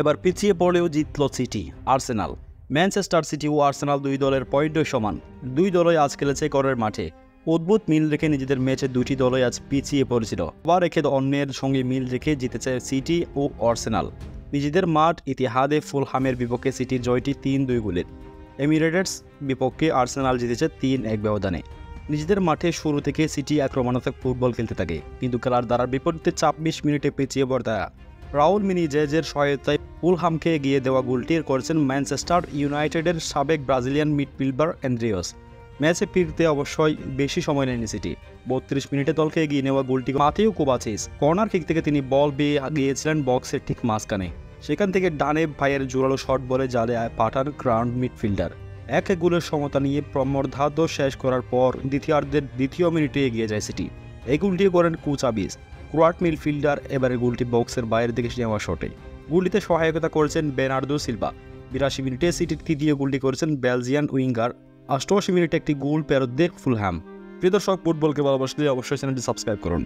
এবার পিছিয়ে পড়লেও জিতল সিটি, আর্সেনাল। ম্যানচেস্টার সিটি ও আর্সেনাল দুই দলের পয়েন্টই সমান। দুই দলই আজ খেলেছে ঘরের মাঠে। অদ্ভুত মিল রেখে নিজেদের ম্যাচে দুটি দলই আজ পিছিয়ে পড়েছিল, আবার রেখে অন্যের সঙ্গে মিল রেখে জিতেছে সিটি ও আর্সেনাল। নিজেদের মাঠ ইতিহাদে ফুলহামের বিপক্ষে সিটির জয়টি ৩-২ গোলের। এমিরেটস বিপক্ষে আর্সেনাল জিতেছে ৩-১ ব্যবধানে। নিজেদের মাঠে শুরু থেকে সিটি আক্রমণাত্মক ফুটবল খেলতে থাকে, কিন্তু খেলার দ্বারার বিপরীতে ২৬ মিনিটে পিছিয়ে পড়ে তারা। রাউল মিনিজেজের সহায়তায় ফুলহামকে এগিয়ে দেওয়া গোলটি করেছেন ম্যানচেস্টার ইউনাইটেডের সাবেক ব্রাজিলিয়ান মিডফিল্ডার অ্যান্ড্রিয়াস। ম্যাচে ফিরতে অবশ্যই বেশি সময় নেয়নি সিটি। ৩২ মিনিটে দলকে এগিয়ে নেওয়া গোলটি মাতেও কোভাচিচ কর্নার কিক থেকে তিনি বল বেয়ে গিয়েছিলেন বক্সের ঠিক মাঝখানে। সেখান থেকে ডানে ভাইয়ের জোরালো শট বলে জালে পাঠান গ্রাউন্ড মিডফিল্ডার। ১-১ গোলের সমতা নিয়ে প্রমর্ধাদ্য শেষ করার পর দ্বিতীয়ার্ধের দ্বিতীয় মিনিটে এগিয়ে যায় সিটি। এই গোলটি করেন কুচাবিজ, ক্রোয়াট মিডফিল্ডার। এবারে গোলটি বক্সের বাইরের দিকে নেওয়া শটে। গোলটিতে সহায়তা করেছেন বেনার্দো সিলভা। ৮২ মিনিটে সিটির তৃতীয় গোলটি করেছেন বেলজিয়ান উইঙ্গার। ৮৮ মিনিটে একটি গোল ফেরত দেয় ফুলহ্যাম। প্রিয় দর্শক, ফুটবলকে ভালোবাসলে অবশ্যই চ্যানেলটি সাবস্ক্রাইব করুন।